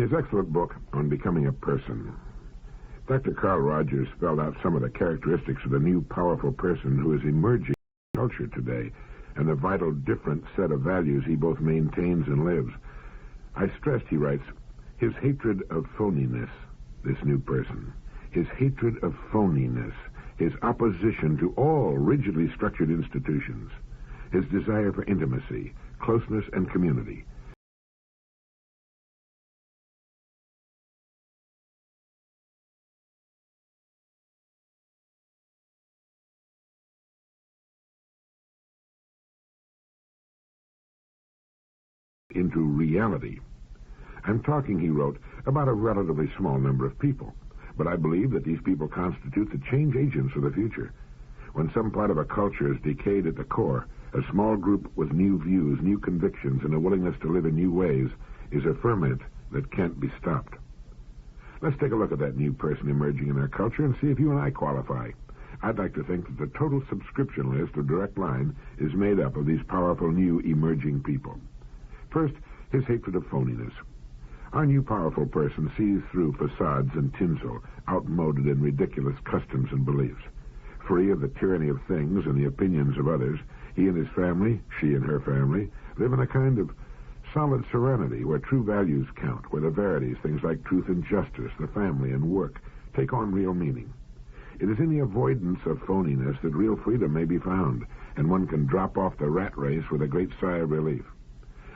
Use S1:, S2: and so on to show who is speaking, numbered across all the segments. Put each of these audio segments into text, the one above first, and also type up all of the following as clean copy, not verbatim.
S1: his excellent book on becoming a person, Dr. Carl Rogers spelled out some of the characteristics of the new powerful person who is emerging in culture today, and the vital different set of values he both maintains and lives. I stressed, he writes, his hatred of phoniness, this new person, his hatred of phoniness, his opposition to all rigidly structured institutions, his desire for intimacy, closeness, and community. Into reality. I'm talking, he wrote, about a relatively small number of people, but I believe that these people constitute the change agents of the future. When some part of a culture is decayed at the core, a small group with new views, new convictions, and a willingness to live in new ways is a ferment that can't be stopped. Let's take a look at that new person emerging in our culture and see if you and I qualify. I'd like to think that the total subscription list of Direct Line is made up of these powerful new emerging people. First, his hatred of phoniness. Our new powerful person sees through facades and tinsel, outmoded and ridiculous customs and beliefs. Free of the tyranny of things and the opinions of others, he and his family, she and her family, live in a kind of solid serenity where true values count, where the verities, things like truth and justice, the family and work, take on real meaning. It is in the avoidance of phoniness that real freedom may be found, and one can drop off the rat race with a great sigh of relief.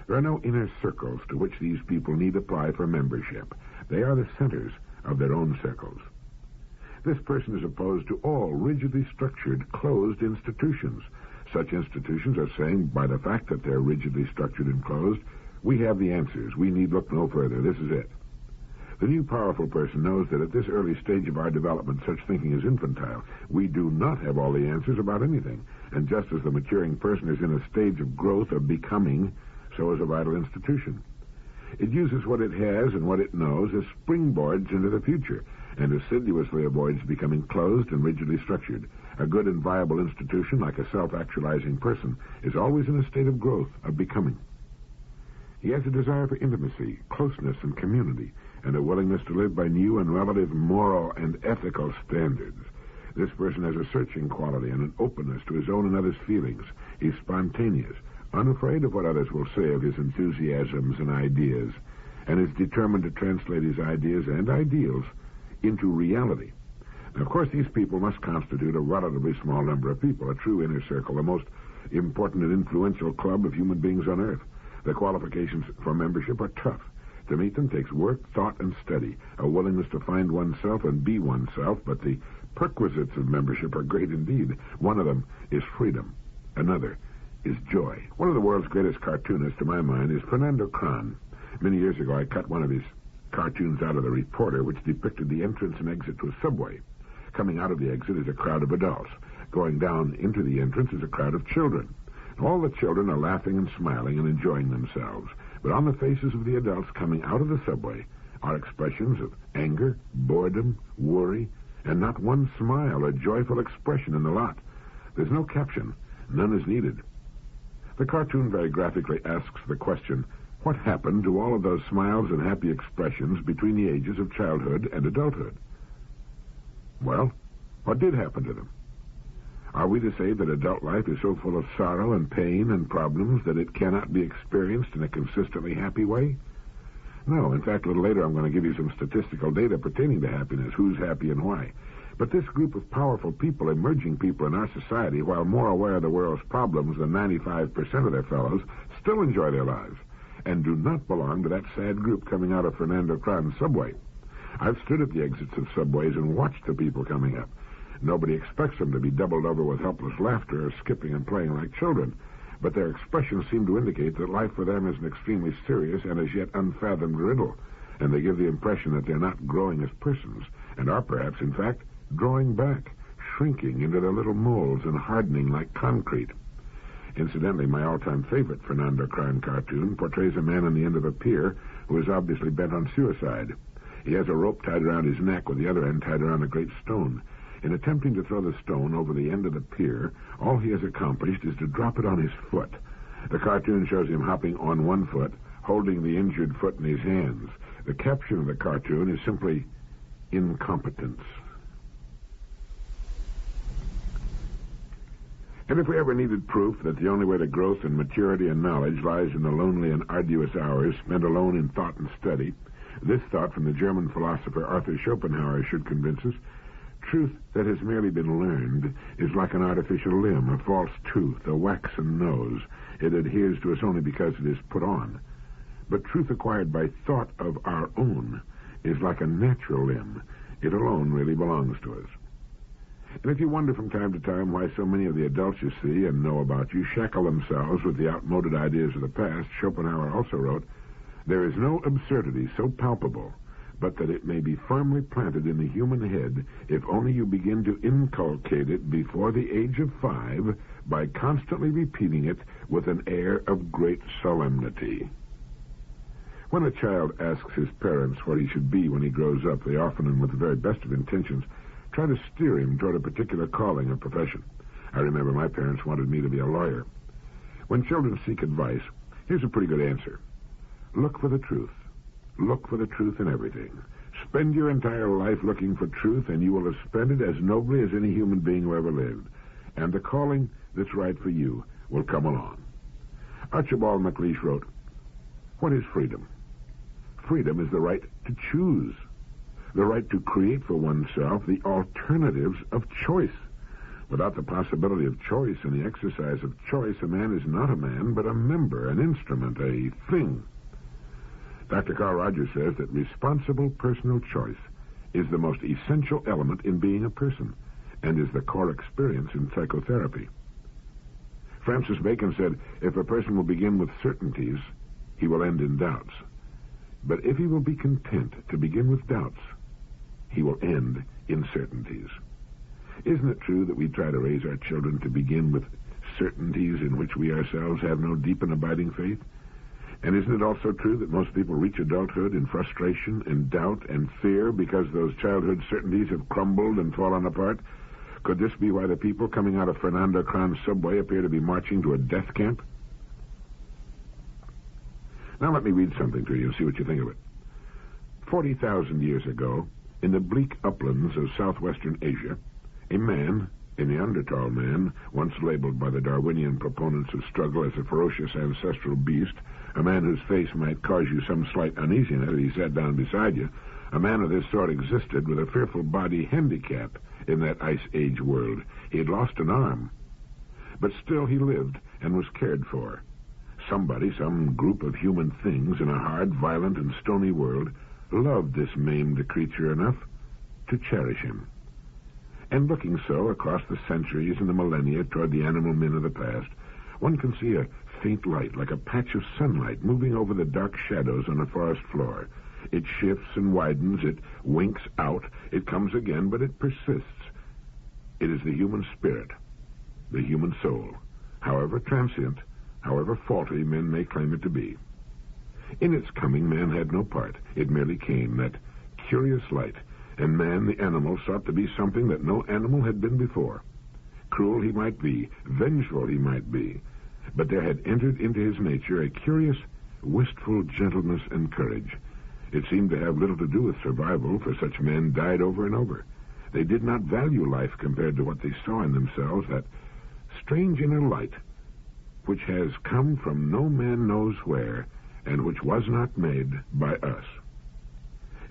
S1: There are no inner circles to which these people need apply for membership. They are the centers of their own circles. This person is opposed to all rigidly structured, closed institutions. Such institutions are saying, by the fact that they're rigidly structured and closed, we have the answers. We need look no further. This is it. The new powerful person knows that at this early stage of our development, such thinking is infantile. We do not have all the answers about anything. And just as the maturing person is in a stage of growth, of becoming, so is a vital institution. It uses what it has and what it knows as springboards into the future, and assiduously avoids becoming closed and rigidly structured. A good and viable institution, like a self-actualizing person, is always in a state of growth, of becoming. He has a desire for intimacy, closeness, and community, and a willingness to live by new and relative moral and ethical standards. This person has a searching quality and an openness to his own and others' feelings. He's spontaneous, unafraid of what others will say of his enthusiasms and ideas, and is determined to translate his ideas and ideals into reality. Now, of course, these people must constitute a relatively small number of people, a true inner circle, the most important and influential club of human beings on Earth. The qualifications for membership are tough. To meet them takes work, thought, and study, a willingness to find oneself and be oneself, but the perquisites of membership are great indeed. One of them is freedom. Another is joy. One of the world's greatest cartoonists, to my mind, is Fernando Cron. Many years ago, I cut one of his cartoons out of the Reporter, which depicted the entrance and exit to a subway. Coming out of the exit is a crowd of adults. Going down into the entrance is a crowd of children. All the children are laughing and smiling and enjoying themselves. But on the faces of the adults coming out of the subway are expressions of anger, boredom, worry, and not one smile or joyful expression in the lot. There's no caption. None is needed. The cartoon very graphically asks the question, what happened to all of those smiles and happy expressions between the ages of childhood and adulthood? Well, what did happen to them? Are we to say that adult life is so full of sorrow and pain and problems that it cannot be experienced in a consistently happy way? No. In fact, a little later I'm going to give you some statistical data pertaining to happiness, who's happy and why. But this group of powerful people, emerging people in our society, while more aware of the world's problems than 95% of their fellows, still enjoy their lives and do not belong to that sad group coming out of Fernando Cron's subway. I've stood at the exits of subways and watched the people coming up. Nobody expects them to be doubled over with helpless laughter or skipping and playing like children, but their expressions seem to indicate that life for them is an extremely serious and as yet unfathomed riddle, and they give the impression that they're not growing as persons, and are perhaps, in fact, drawing back, shrinking into their little molds and hardening like concrete. Incidentally, my all-time favorite Fernando Cron cartoon portrays a man on the end of a pier who is obviously bent on suicide. He has a rope tied around his neck with the other end tied around a great stone. In attempting to throw the stone over the end of the pier, all he has accomplished is to drop it on his foot. The cartoon shows him hopping on one foot, holding the injured foot in his hands. The caption of the cartoon is simply incompetence. And if we ever needed proof that the only way to growth and maturity and knowledge lies in the lonely and arduous hours spent alone in thought and study, this thought from the German philosopher Arthur Schopenhauer should convince us. Truth that has merely been learned is like an artificial limb, a false tooth, a waxen nose. It adheres to us only because it is put on. But truth acquired by thought of our own is like a natural limb. It alone really belongs to us. And if you wonder from time to time why so many of the adults you see and know about you shackle themselves with the outmoded ideas of the past, Schopenhauer also wrote, "There is no absurdity so palpable, but that it may be firmly planted in the human head if only you begin to inculcate it before the age of 5 by constantly repeating it with an air of great solemnity." When a child asks his parents what he should be when he grows up, they often, and with the very best of intentions, try to steer him toward a particular calling or profession. I remember my parents wanted me to be a lawyer. When children seek advice, here's a pretty good answer. Look for the truth. Look for the truth in everything. Spend your entire life looking for truth, and you will have spent it as nobly as any human being who ever lived. And the calling that's right for you will come along. Archibald MacLeish wrote, "What is freedom? Freedom is the right to choose. The right to create for oneself the alternatives of choice. Without the possibility of choice and the exercise of choice, a man is not a man, but a member, an instrument, a thing." Dr. Carl Rogers says that responsible personal choice is the most essential element in being a person and is the core experience in psychotherapy. Francis Bacon said, "If a person will begin with certainties, he will end in doubts. But if he will be content to begin with doubts, he will end in certainties." Isn't it true that we try to raise our children to begin with certainties in which we ourselves have no deep and abiding faith? And isn't it also true that most people reach adulthood in frustration and doubt and fear because those childhood certainties have crumbled and fallen apart? Could this be why the people coming out of Fernando Kran's subway appear to be marching to a death camp? Now let me read something to you and see what you think of it. 40,000 years ago, in the bleak uplands of southwestern Asia, a man, a Neanderthal man, once labeled by the Darwinian proponents of struggle as a ferocious ancestral beast, a man whose face might cause you some slight uneasiness as he sat down beside you, a man of this sort existed with a fearful body handicap in that Ice Age world. He had lost an arm, but still he lived and was cared for. Somebody, some group of human things in a hard, violent, and stony world loved this maimed creature enough to cherish him. And looking so across the centuries and the millennia toward the animal men of the past, one can see a faint light, like a patch of sunlight, moving over the dark shadows on a forest floor. It shifts and widens, it winks out, it comes again, but it persists. It is the human spirit, the human soul, however transient, however faulty men may claim it to be. In its coming, man had no part. It merely came, that curious light, and man, the animal, sought to be something that no animal had been before. Cruel he might be, vengeful he might be, but there had entered into his nature a curious, wistful gentleness and courage. It seemed to have little to do with survival, for such men died over and over. They did not value life compared to what they saw in themselves, that strange inner light, which has come from no man knows where, and which was not made by us.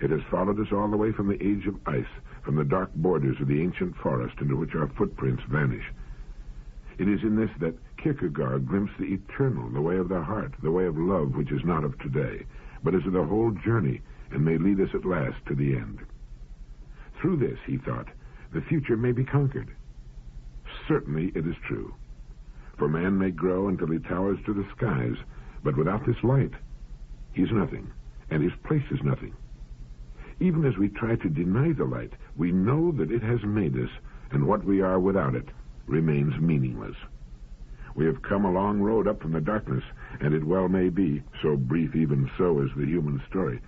S1: It has followed us all the way from the age of ice, from the dark borders of the ancient forest into which our footprints vanish. It is in this that Kierkegaard glimpsed the eternal, the way of the heart, the way of love, which is not of today, but is of the whole journey, and may lead us at last to the end. Through this, he thought, the future may be conquered. Certainly it is true. For man may grow until he towers to the skies, but without this light, he is nothing, and his place is nothing. Even as we try to deny the light, we know that it has made us, and what we are without it remains meaningless. We have come a long road up from the darkness, and it well may be, so brief even so is the human story,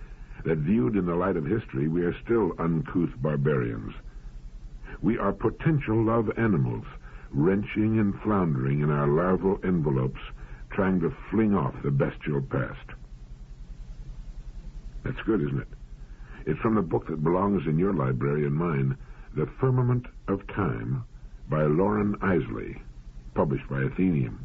S1: that viewed in the light of history, we are still uncouth barbarians. We are potential love animals, wrenching and floundering in our larval envelopes, trying to fling off the bestial past. That's good, isn't it? It's from the book that belongs in your library and mine, The Firmament of Time, by Loren Eiseley, published by Atheneum.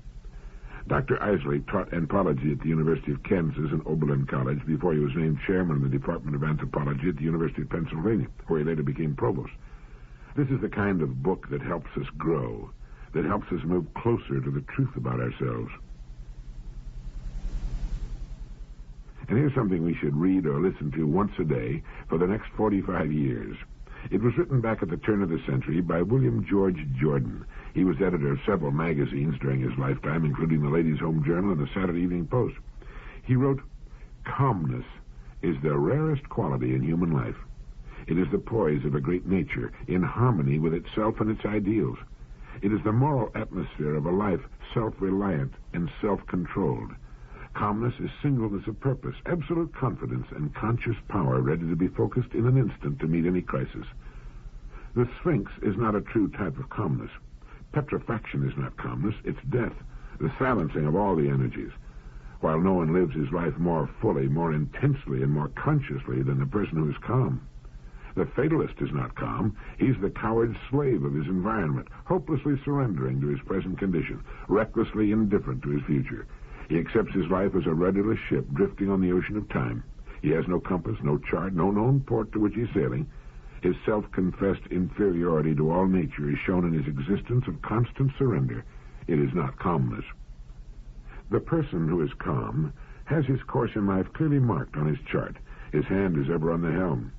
S1: Dr. Eiseley taught anthropology at the University of Kansas and Oberlin College before he was named chairman of the Department of Anthropology at the University of Pennsylvania, where he later became provost. This is the kind of book that helps us grow, that helps us move closer to the truth about ourselves. And here's something we should read or listen to once a day for the next 45 years. It was written back at the turn of the century by William George Jordan. He was editor of several magazines during his lifetime, including the Ladies' Home Journal and the Saturday Evening Post. He wrote, "Calmness is the rarest quality in human life. It is the poise of a great nature, in harmony with itself and its ideals. It is the moral atmosphere of a life self-reliant and self-controlled. Calmness is singleness of purpose, absolute confidence, and conscious power ready to be focused in an instant to meet any crisis. The Sphinx is not a true type of calmness. Petrifaction is not calmness, it's death, the silencing of all the energies. While no one lives his life more fully, more intensely, and more consciously than the person who is calm. The fatalist is not calm. He's the coward slave of his environment, hopelessly surrendering to his present condition, recklessly indifferent to his future. He accepts his life as a rudderless ship drifting on the ocean of time. He has no compass, no chart, no known port to which he's sailing. His self-confessed inferiority to all nature is shown in his existence of constant surrender. It is not calmness. The person who is calm has his course in life clearly marked on his chart. His hand is ever on the helm.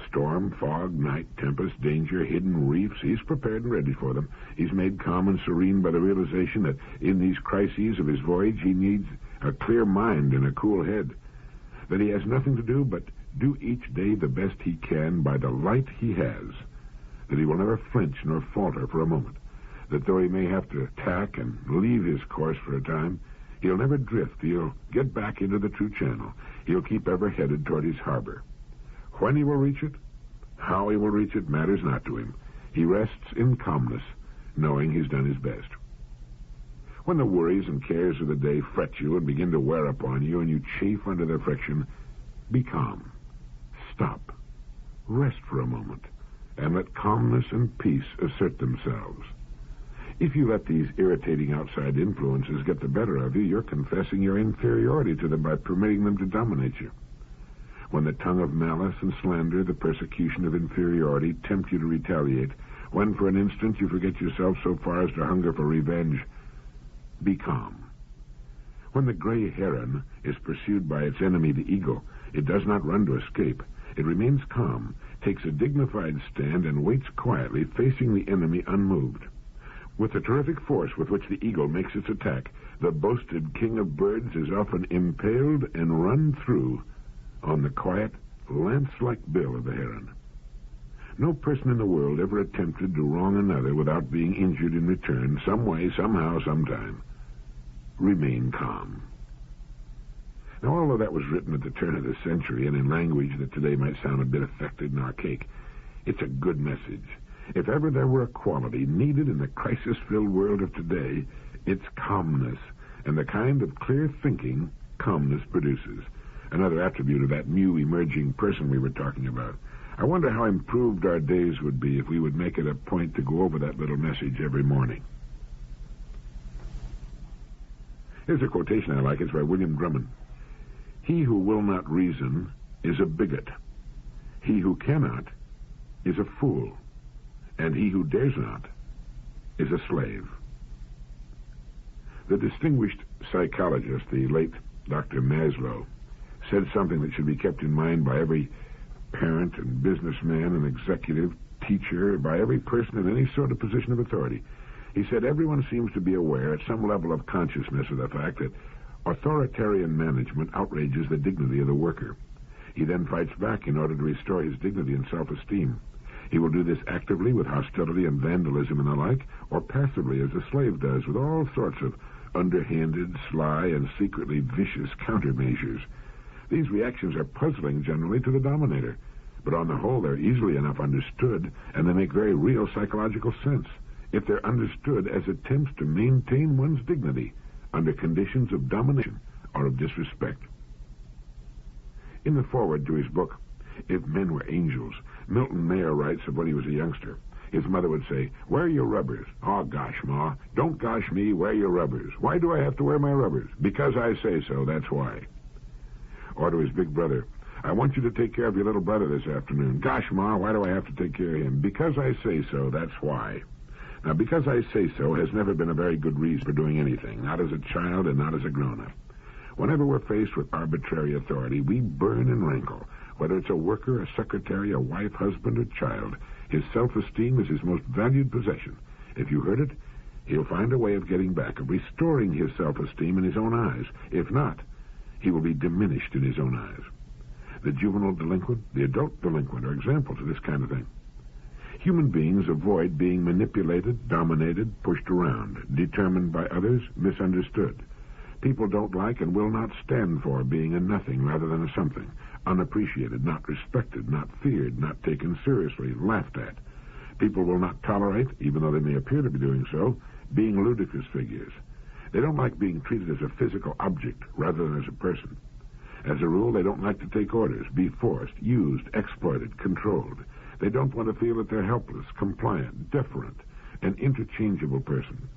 S1: Storm, fog, night, tempest, danger, hidden reefs, he's prepared and ready for them. He's made calm and serene by the realization that in these crises of his voyage he needs a clear mind and a cool head. That he has nothing to do but do each day the best he can by the light he has. That he will never flinch nor falter for a moment. That though he may have to tack and leave his course for a time, he'll never drift. He'll get back into the true channel. He'll keep ever headed toward his harbor. When he will reach it, how he will reach it, matters not to him. He rests in calmness, knowing he's done his best. When the worries and cares of the day fret you and begin to wear upon you and you chafe under their friction, be calm. Stop. Rest for a moment, and let calmness and peace assert themselves. If you let these irritating outside influences get the better of you, you're confessing your inferiority to them by permitting them to dominate you. When the tongue of malice and slander, the persecution of inferiority, tempt you to retaliate, when for an instant you forget yourself so far as to hunger for revenge, be calm. When the gray heron is pursued by its enemy, the eagle, it does not run to escape. It remains calm, takes a dignified stand, and waits quietly, facing the enemy unmoved. With the terrific force with which the eagle makes its attack, the boasted king of birds is often impaled and run through on the quiet, lance-like bill of the heron. No person in the world ever attempted to wrong another without being injured in return, some way, somehow, sometime. Remain calm. Now, although that was written at the turn of the century and in language that today might sound a bit affected and archaic, it's a good message. If ever there were a quality needed in the crisis-filled world of today, it's calmness, and the kind of clear thinking calmness produces. Another attribute of that new emerging person we were talking about. I wonder how improved our days would be if we would make it a point to go over that little message every morning. Here's a quotation I like. It's by William Drummond. He who will not reason is a bigot. He who cannot is a fool. And he who dares not is a slave. The distinguished psychologist, the late Dr. Maslow, said something that should be kept in mind by every parent and businessman and executive, teacher, by every person in any sort of position of authority. He said everyone seems to be aware at some level of consciousness of the fact that authoritarian management outrages the dignity of the worker. He then fights back in order to restore his dignity and self-esteem. He will do this actively with hostility and vandalism and the like, or passively as a slave does with all sorts of underhanded, sly, and secretly vicious countermeasures. These reactions are puzzling generally to the dominator, but on the whole they're easily enough understood, and they make very real psychological sense if they're understood as attempts to maintain one's dignity under conditions of domination or of disrespect. In the foreword to his book, If Men Were Angels, Milton Mayer writes of when he was a youngster. His mother would say, "Wear your rubbers." "Oh, gosh, Ma. Don't gosh me. Wear your rubbers." "Why do I have to wear my rubbers?" "Because I say so, that's why." Or to his big brother, "I want you to take care of your little brother this afternoon." "Gosh, Ma, why do I have to take care of him?" "Because I say so, that's why." Now, because I say so has never been a very good reason for doing anything, not as a child and not as a grown-up. Whenever we're faced with arbitrary authority, we burn and rankle. Whether it's a worker, a secretary, a wife, husband, or child, his self-esteem is his most valued possession. If you hurt it, he'll find a way of getting back, of restoring his self-esteem in his own eyes. If not, he will be diminished in his own eyes. The juvenile delinquent, the adult delinquent are examples of this kind of thing. Human beings avoid being manipulated, dominated, pushed around, determined by others, misunderstood. People don't like and will not stand for being a nothing rather than a something, unappreciated, not respected, not feared, not taken seriously, laughed at. People will not tolerate, even though they may appear to be doing so, being ludicrous figures. They don't like being treated as a physical object rather than as a person. As a rule, they don't like to take orders, be forced, used, exploited, controlled. They don't want to feel that they're helpless, compliant, deferent, an interchangeable person.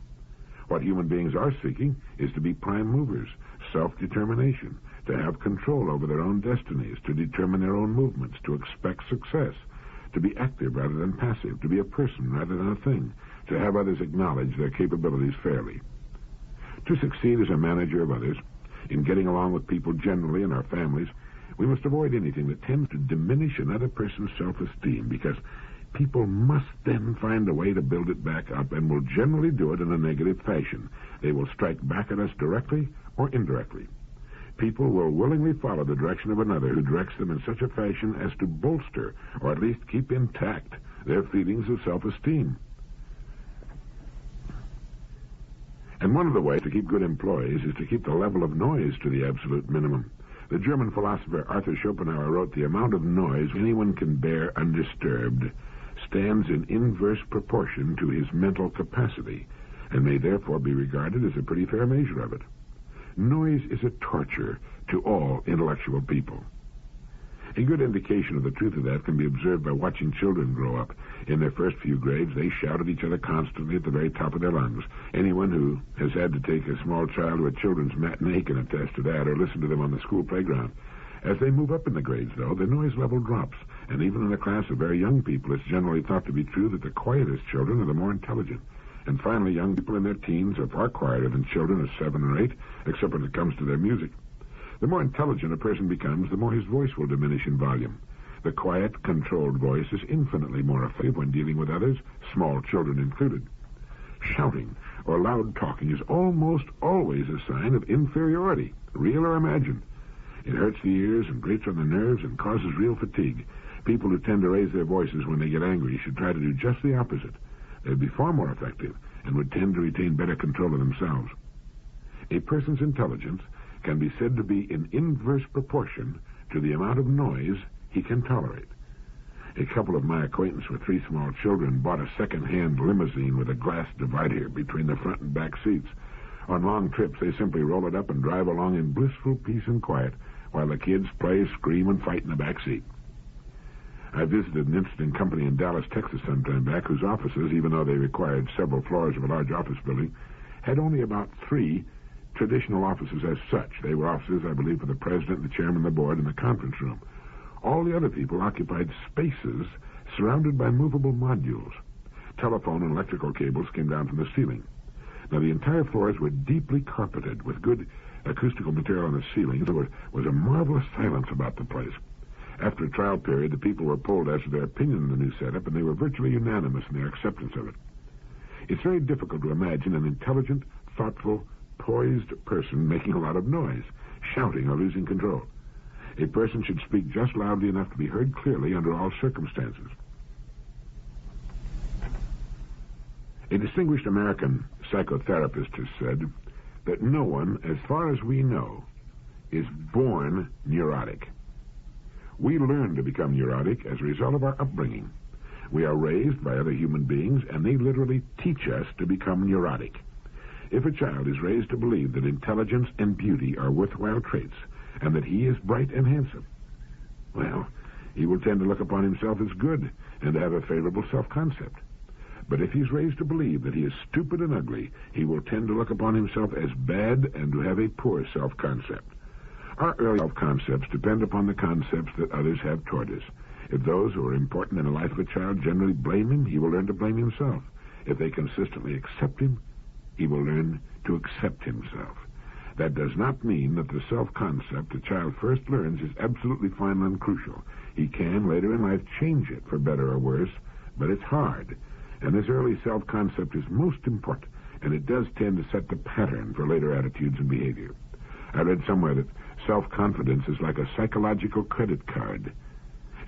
S1: What human beings are seeking is to be prime movers, self-determination, to have control over their own destinies, to determine their own movements, to expect success, to be active rather than passive, to be a person rather than a thing, to have others acknowledge their capabilities fairly. To succeed as a manager of others, in getting along with people generally and our families, we must avoid anything that tends to diminish another person's self-esteem, because people must then find a way to build it back up, and will generally do it in a negative fashion. They will strike back at us directly or indirectly. People will willingly follow the direction of another who directs them in such a fashion as to bolster, or at least keep intact, their feelings of self-esteem. And one of the ways to keep good employees is to keep the level of noise to the absolute minimum. The German philosopher Arthur Schopenhauer wrote, "The amount of noise anyone can bear undisturbed stands in inverse proportion to his mental capacity, and may therefore be regarded as a pretty fair measure of it." Noise is a torture to all intellectual people. A good indication of the truth of that can be observed by watching children grow up. In their first few grades, they shout at each other constantly at the very top of their lungs. Anyone who has had to take a small child to a children's matinee can attest to that, or listen to them on the school playground. As they move up in the grades, though, the noise level drops, and even in a class of very young people, it's generally thought to be true that the quietest children are the more intelligent. And finally, young people in their teens are far quieter than children of 7 or 8, except when it comes to their music. The more intelligent a person becomes, the more his voice will diminish in volume. The quiet, controlled voice is infinitely more effective when dealing with others, small children included. Shouting or loud talking is almost always a sign of inferiority, real or imagined. It hurts the ears and grates on the nerves and causes real fatigue. People who tend to raise their voices when they get angry should try to do just the opposite. They'd be far more effective and would tend to retain better control of themselves. A person's intelligence can be said to be in inverse proportion to the amount of noise he can tolerate. A couple of my acquaintance with 3 small children bought a second-hand limousine with a glass divider between the front and back seats. On long trips, they simply roll it up and drive along in blissful peace and quiet, while the kids play, scream, and fight in the back seat. I visited an interesting company in Dallas, Texas some time back, whose offices, even though they required several floors of a large office building, had only about 3 traditional offices as such. They were offices, I believe, for the president, the chairman of the board, and the conference room. All the other people occupied spaces surrounded by movable modules. Telephone and electrical cables came down from the ceiling. Now, the entire floors were deeply carpeted with good acoustical material on the ceilings. There was a marvelous silence about the place. After a trial period, the people were polled as to their opinion of the new setup, and they were virtually unanimous in their acceptance of it. It's very difficult to imagine an intelligent, thoughtful, poised person making a lot of noise, shouting or losing control. A person should speak just loudly enough to be heard clearly under all circumstances. A distinguished American psychotherapist has said that no one, as far as we know, is born neurotic. We learn to become neurotic as a result of our upbringing. We are raised by other human beings, and they literally teach us to become neurotic. If a child is raised to believe that intelligence and beauty are worthwhile traits, and that he is bright and handsome, Well, he will tend to look upon himself as good and to have a favorable self-concept. But if he's raised to believe that he is stupid and ugly, he will tend to look upon himself as bad and to have a poor self-concept. Our early self-concepts depend upon the concepts that others have toward us. If those who are important in the life of a child generally blame him, he will learn to blame himself. If they consistently accept him, he will learn to accept himself. That does not mean that the self-concept the child first learns is absolutely final and crucial. He can, later in life, change it for better or worse, but it's hard. And this early self-concept is most important, and it does tend to set the pattern for later attitudes and behavior. I read somewhere that self-confidence is like a psychological credit card.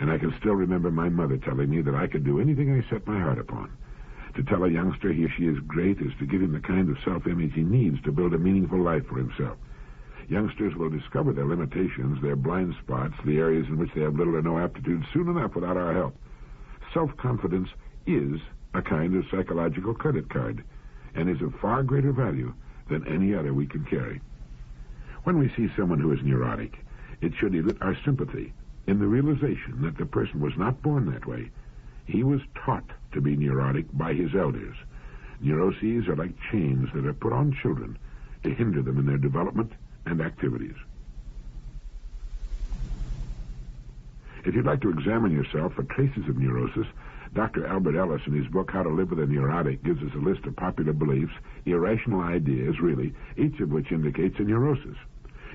S1: And I can still remember my mother telling me that I could do anything I set my heart upon. To tell a youngster he or she is great is to give him the kind of self-image he needs to build a meaningful life for himself. Youngsters will discover their limitations, their blind spots, the areas in which they have little or no aptitude soon enough without our help. Self-confidence is a kind of psychological credit card and is of far greater value than any other we can carry. When we see someone who is neurotic, it should elicit our sympathy in the realization that the person was not born that way. He was taught to be neurotic by his elders. Neuroses are like chains that are put on children to hinder them in their development and activities. If you'd like to examine yourself for traces of neurosis, Dr. Albert Ellis, in his book How to Live with a Neurotic, gives us a list of popular beliefs, irrational ideas, really, each of which indicates a neurosis.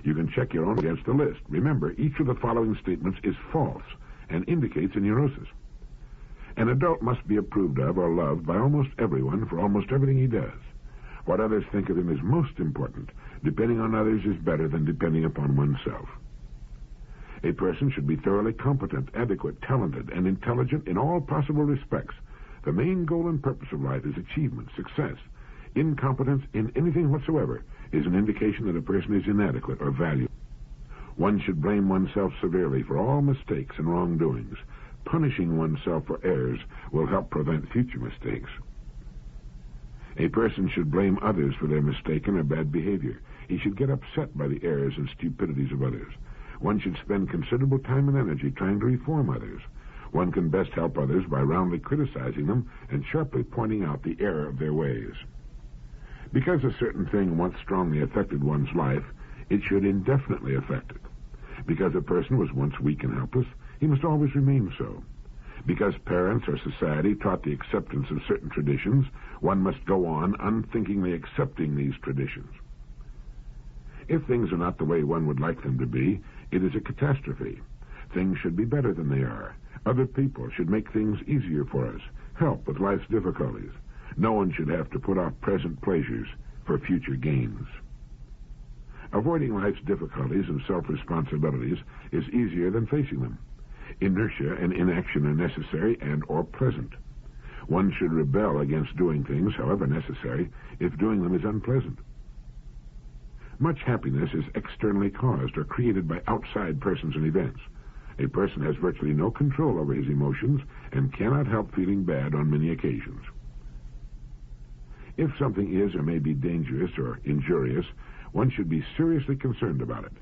S1: You can check your own against the list. Remember, each of the following statements is false and indicates a neurosis. An adult must be approved of or loved by almost everyone for almost everything he does. What others think of him is most important. Depending on others is better than depending upon oneself. A person should be thoroughly competent, adequate, talented, and intelligent in all possible respects. The main goal and purpose of life is achievement, success. Incompetence in anything whatsoever is an indication that a person is inadequate or valueless. One should blame oneself severely for all mistakes and wrongdoings. Punishing oneself for errors will help prevent future mistakes. A person should blame others for their mistaken or bad behavior. He should get upset by the errors and stupidities of others. One should spend considerable time and energy trying to reform others. One can best help others by roundly criticizing them and sharply pointing out the error of their ways. Because a certain thing once strongly affected one's life, it should indefinitely affect it. Because a person was once weak and helpless, he must always remain so. Because parents or society taught the acceptance of certain traditions, one must go on unthinkingly accepting these traditions. If things are not the way one would like them to be, it is a catastrophe. Things should be better than they are. Other people should make things easier for us, help with life's difficulties. No one should have to put off present pleasures for future gains. Avoiding life's difficulties and self-responsibilities is easier than facing them. Inertia and inaction are necessary and or pleasant. One should rebel against doing things, however necessary, if doing them is unpleasant. Much happiness is externally caused or created by outside persons and events. A person has virtually no control over his emotions and cannot help feeling bad on many occasions. If something is or may be dangerous or injurious, one should be seriously concerned about it.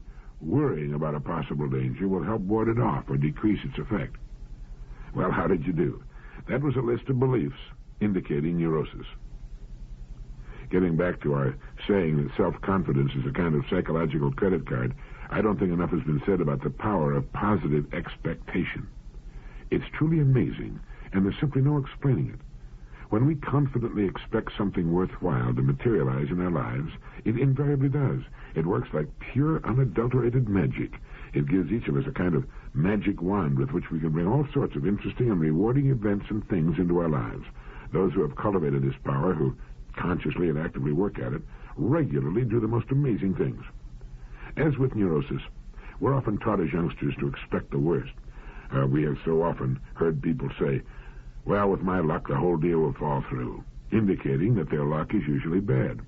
S1: Worrying about a possible danger will help ward it off or decrease its effect. Well, how did you do? That was a list of beliefs indicating neurosis. Getting back to our saying that self-confidence is a kind of psychological credit card, I don't think enough has been said about the power of positive expectation. It's truly amazing, and there's simply no explaining it. When we confidently expect something worthwhile to materialize in our lives, it invariably does. It works like pure, unadulterated magic. It gives each of us a kind of magic wand with which we can bring all sorts of interesting and rewarding events and things into our lives. Those who have cultivated this power, who consciously and actively work at it, regularly do the most amazing things. As with neurosis, we're often taught as youngsters to expect the worst. We have so often heard people say, "Well, with my luck, the whole deal will fall through," indicating that their luck is usually bad.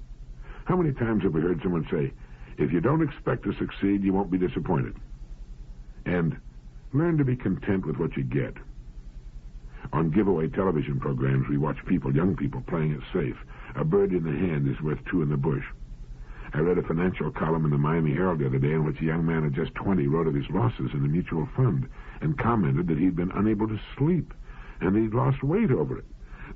S1: How many times have we heard someone say, "If you don't expect to succeed, you won't be disappointed"? And learn to be content with what you get. On giveaway television programs, we watch young people playing it safe. A bird in the hand is worth two in the bush. I read a financial column in the Miami Herald the other day in which a young man of just 20 wrote of his losses in a mutual fund and commented that he'd been unable to sleep and he'd lost weight over it.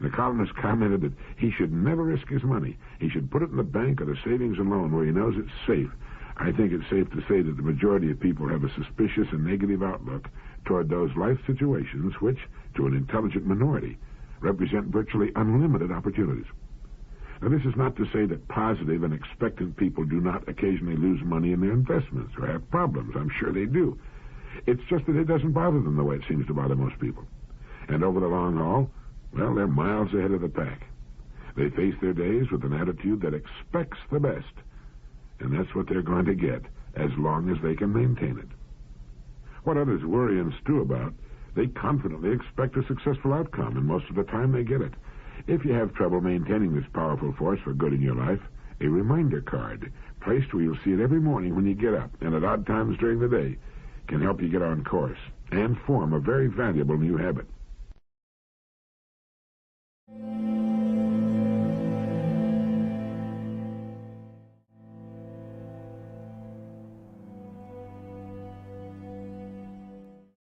S1: The columnist commented that he should never risk his money. He should put it in the bank or the savings and loan where he knows it's safe. I think it's safe to say that the majority of people have a suspicious and negative outlook toward those life situations which, to an intelligent minority, represent virtually unlimited opportunities. Now, this is not to say that positive and expectant people do not occasionally lose money in their investments or have problems. I'm sure they do. It's just that it doesn't bother them the way it seems to bother most people. And over the long haul, well, they're miles ahead of the pack. They face their days with an attitude that expects the best, and that's what they're going to get as long as they can maintain it. What others worry and stew about, they confidently expect a successful outcome, and most of the time they get it. If you have trouble maintaining this powerful force for good in your life, a reminder card, placed where you'll see it every morning when you get up and at odd times during the day, can help you get on course and form a very valuable new habit.